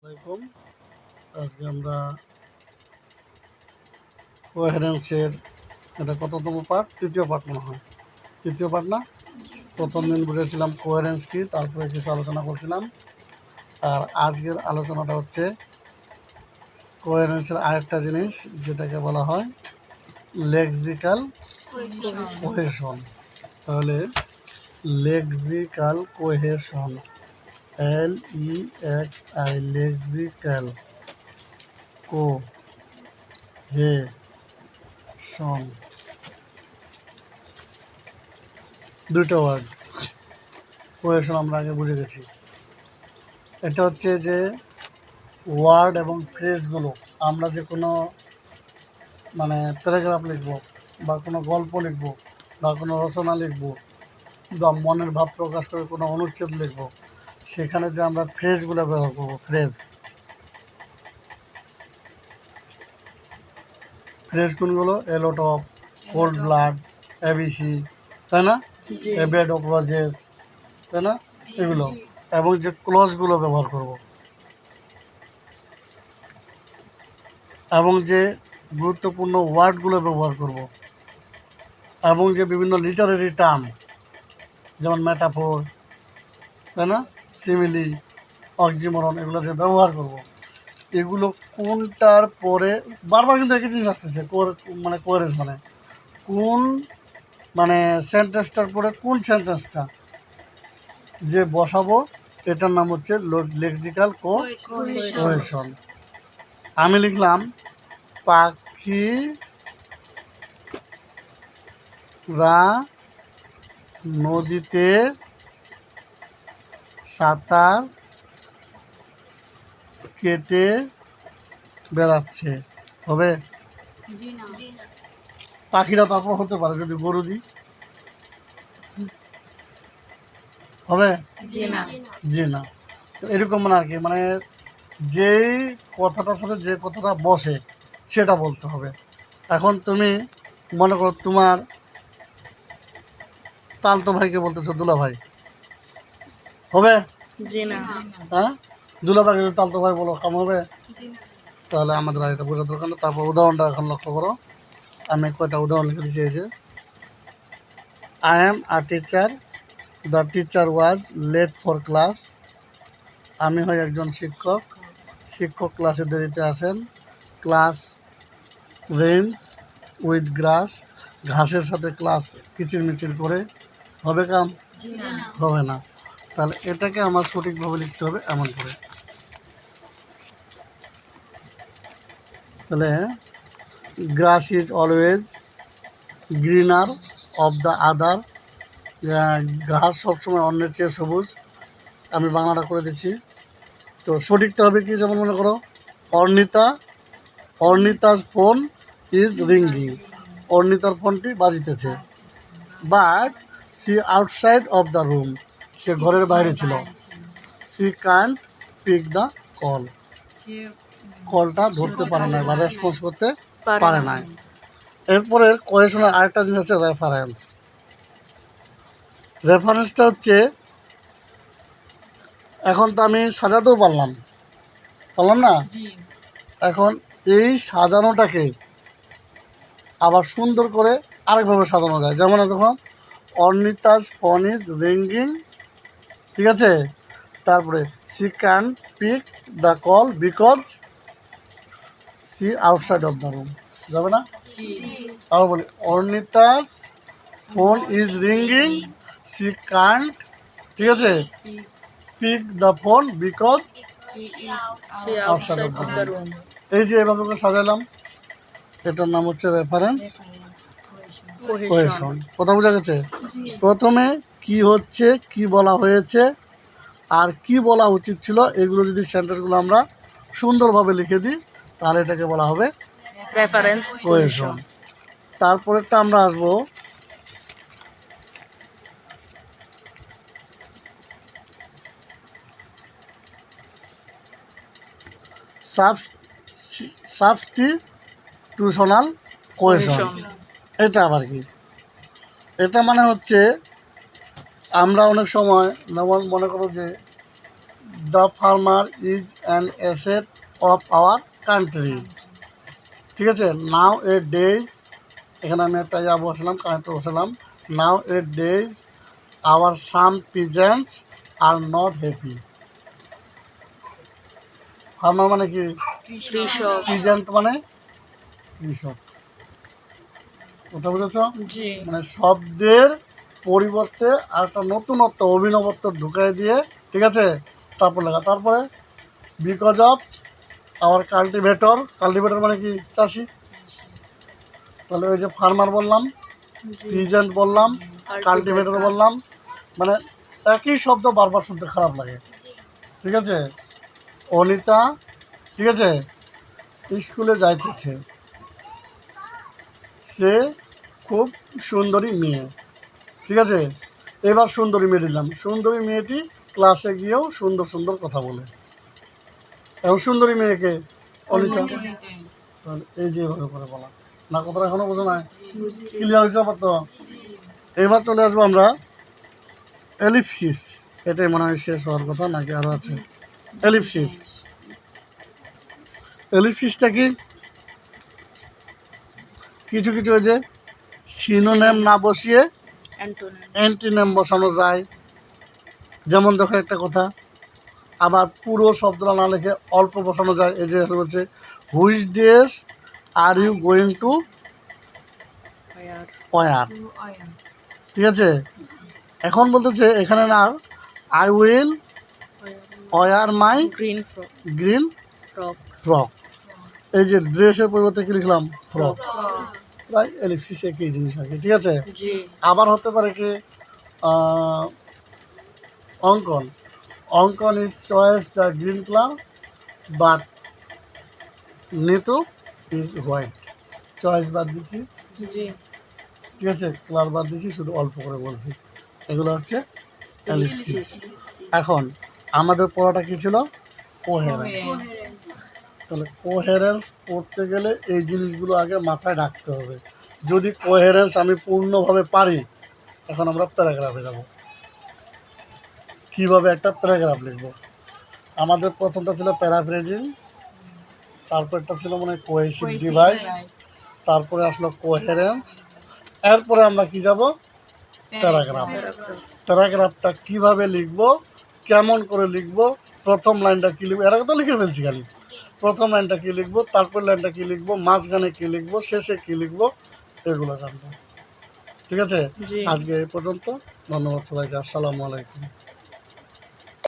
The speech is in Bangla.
আসসালামাইকুম। আজকে আমরা কোহেরেন্সের এটা কততম পার্ট? তৃতীয় পার্ট মনে হয়, তৃতীয় পার্ট না? প্রথম দিন বুঝেছিলাম কোহেরেন্স কি, তারপরে কিছু আলোচনা করছিলাম। আর আজকের আলোচনাটা হচ্ছে কোহেরেন্সের আরেকটা জিনিস, যেটাকে বলা হয় লেক্সিক্যাল কোহেশন। তাহলে lexical cohesion, LEXI, lexical cohesion, দুটো ওয়ার্ড। কোহেশন আমরা আগে বুঝে গেছি। এটা হচ্ছে যে ওয়ার্ড এবং ফ্রেজগুলো আমরা যে কোনো প্যারাগ্রাফ লিখব, বা কোনো গল্প লিখব, বা কোনো রচনা লিখব, বা মনের ভাব প্রকাশ করে কোনো অনুচ্ছেদ লিখব, সেখানে যে আমরা ফ্রেজগুলো ব্যবহার করব। ফ্রেজ কোনগুলো? এলোট অফ, কোল্ড ব্লাড, ABC, তাই না? এ বেড অফ রোজেস, তাই না? এগুলো। এবং যে ক্লজগুলো ব্যবহার করব, এবং যে গুরুত্বপূর্ণ ওয়ার্ডগুলো ব্যবহার করব, এবং যে বিভিন্ন লিটারেরি টার্ম, যেমন মেটাফোর, তাই না, সিমিলি, অক্সিমরন, এগুলো যে ব্যবহার করব, এগুলো কোনটার পরে বারবার কিন্তু একই জিনিস আসতেছে। কোয়ারেন্স কোন সেন্টেন্সটার পরে কোন সেন্টেন্সটা যে বসাবো, এটার নাম হচ্ছে লেক্সিক্যাল কোহেশন। আমি লিখলাম পাখিরা নদীতে সাঁতার কেটে বেড়াচ্ছে, হবে? পাখিরা তারপর হতে পারে, যদি গরু দিই হবে? জি না। তো এরকম আর কি, যেই কথাটার সাথে যে কথাটা বসে সেটা বলতে হবে। এখন তুমি মনে করো তোমার তালতো ভাইকে বলতেছো দুলা ভাই, হবে? হ্যাঁ, দুলা ভাইকে যদি তালতো ভাই বলো, কাম হবে? তাহলে আমাদের আর এটা বোঝার দরকার না। তারপর উদাহরণটা এখন লক্ষ্য করো। আমি কয়টা উদাহরণ লিখে দিচ্ছি। এই যে I am a teacher, the teacher was late for class. আমি হই একজন শিক্ষক, শিক্ষক ক্লাসে দেরিতে আসেন। ক্লাস রেইনস উইথ গ্রাস, ঘাসের সাথে ক্লাস কিচিরমিচির করে, হবে কাম? হবে না। তাহলে এটাকে আমার সঠিকভাবে লিখতে হবে এমন করে। তাহলে গ্রাস is always greener of the other, ঘাস সবসময় অন্যের চেয়ে সবুজ। আমি বাংলাটা করে দিচ্ছি। তো সঠিকটা হবে কি? যেমন মনে করো অর্নিতা's ফোন ইজ রিঙ্গিং, অর্নিতার ফোনটি বাজিতেছে। But she outside of the room, সে ঘরের বাইরে ছিল। She can't pick the call, কলটা ধরতে পারে না বা রেসপন্স করতে পারে না। এরপরে কোহেশনের আরেকটা জিনিস হচ্ছে রেফারেন্স। রেফারেন্সটা হচ্ছে, এখন তো আমি সাজাতেও পারলাম না? এখন এই সাজানোটাকে আবার সুন্দর করে আরেকভাবে সাজানো যায়। যেমন দেখো, অর্নিতা's ফোন ইজ রিঙ্গিং, ঠিক আছে? তারপরে she can pick the call because she outside of the room, যাবে না? আবার বলি, Arnita's phone is ringing, she can't, ঠিক আছে, pick the phone because outside of the room. এই যে এভাবে করে সাজালাম, এটার নাম হচ্ছে রেফারেন্স কোহেশন। কথা বোঝা গেছে? প্রথমে কি হচ্ছে, কি বলা হয়েছে, আর কি বলা উচিত ছিল, এগুলো যদি সেন্টেন্সগুলো আমরা সুন্দরভাবে লিখে দিই, তাহলে এটাকে বলা হবে রেফারেন্স কোহেশন। তারপরেরটা আমরা আসবো সাবস্টিটিউশনাল কোহেশন। এটা আবার কি? এটা হচ্ছে আমরা অনেক সময়, যেমন মনে করো যে the farmer is an asset of our country. ঠিক আছে, নাও এ ডেজ, এখানে আমি একটা বসালাম, কানেক্টর বসালাম। Nowadays our some peasants are not happy. Farmer মানে কি? কৃষক। পিজেন্ট মানে কৃষক। কথা বুঝেছ? মানে শব্দের পরিবর্তে আর একটা নতুনত্ব, অভিনবত্ব ঢুকাই দিয়ে, ঠিক আছে, তারপর লেখা। তারপরে because of our cultivator, cultivator মানে কি? চাষি। তাহলে ওই যে ফার্মার বললাম, পিজেন্ট বললাম, কাল্টিভেটর বললাম, মানে একই শব্দ বারবার শুনতে খারাপ লাগে। ঠিক আছে, অনিতা, ঠিক আছে, স্কুলে যাইতেছে, সে খুব সুন্দরী মেয়ে। ঠিক আছে, এবার সুন্দরী মেয়ে দিলাম, সুন্দরী মেয়েটি ক্লাসে গিয়েও সুন্দর সুন্দর কথা বলে। এখন সুন্দরী মেয়েকে অনিতা। তাহলে এই যে এভাবে করে বলা না, কথাটা এখনো বোঝো না? ক্লিয়ার হয়েছে ব্যাপার তো? এবার চলে আসবো আমরা এলিপসিস। এটাই মনে হয় শেষ হওয়ার কথা, নাকি আরও আছে? এলিপসিস। এলিপসিসটা কি? কিছু কিছু ওই যে সিনোনেম না বসিয়ে অ্যান্টিনেম বসানো যায়। যেমন দেখো একটা কথা, আবার পুরো শব্দটা না লিখে অল্প বসানো যায়। এই যে বলছে which days are you going to war. ঠিক আছে, এখন বলতেছে এখানে না, I will war my green frock. এই যে ড্রেসের পরিবর্তে কি লিখলাম? ফ্রক। প্রায় এলিপসিস একই জিনিস আর কি। ঠিক আছে, আবার হতে পারে কি অঙ্কন। অঙ্কন is choice the green colour but Nitu is white. Choice বাদ দিচ্ছি, ঠিক আছে, কালার বাদ দিচ্ছি, শুধু অল্প করে বলছি। এগুলো হচ্ছে এলিপসিস। এখন আমাদের পড়াটা কী ছিল? কোহেরেন্স। তাহলে কোহেরেন্স পড়তে গেলে এই জিনিসগুলো আগে মাথায় রাখতে হবে। যদি কোহেরেন্স আমি পূর্ণভাবে পারি, এখন আমরা প্যারাগ্রাফে যাব। কীভাবে একটা প্যারাগ্রাফ লিখব? আমাদের প্রথমটা ছিল প্যারাফ্রেজিং, তারপরটা ছিল মনে হয় কোহেসিভ ডিভাইস, তারপরে আসলো কোহেরেন্স, এরপরে আমরা কি যাব? প্যারাগ্রাফ। প্যারাগ্রাফটা কীভাবে লিখব, কেমন করে লিখব, প্রথম লাইনটা কী লিখব, এর আগে তো লিখে ফেলছি খালি। প্রথম লাইনটা কী লিখব, তারপর লাইনটা কী লিখব, মাঝখানে কী লিখব, শেষে কী লিখব, এগুলো জানবো। ঠিক আছে, আজকে এই পর্যন্ত। ধন্যবাদ সবাইকে। আসসালামু আলাইকুম।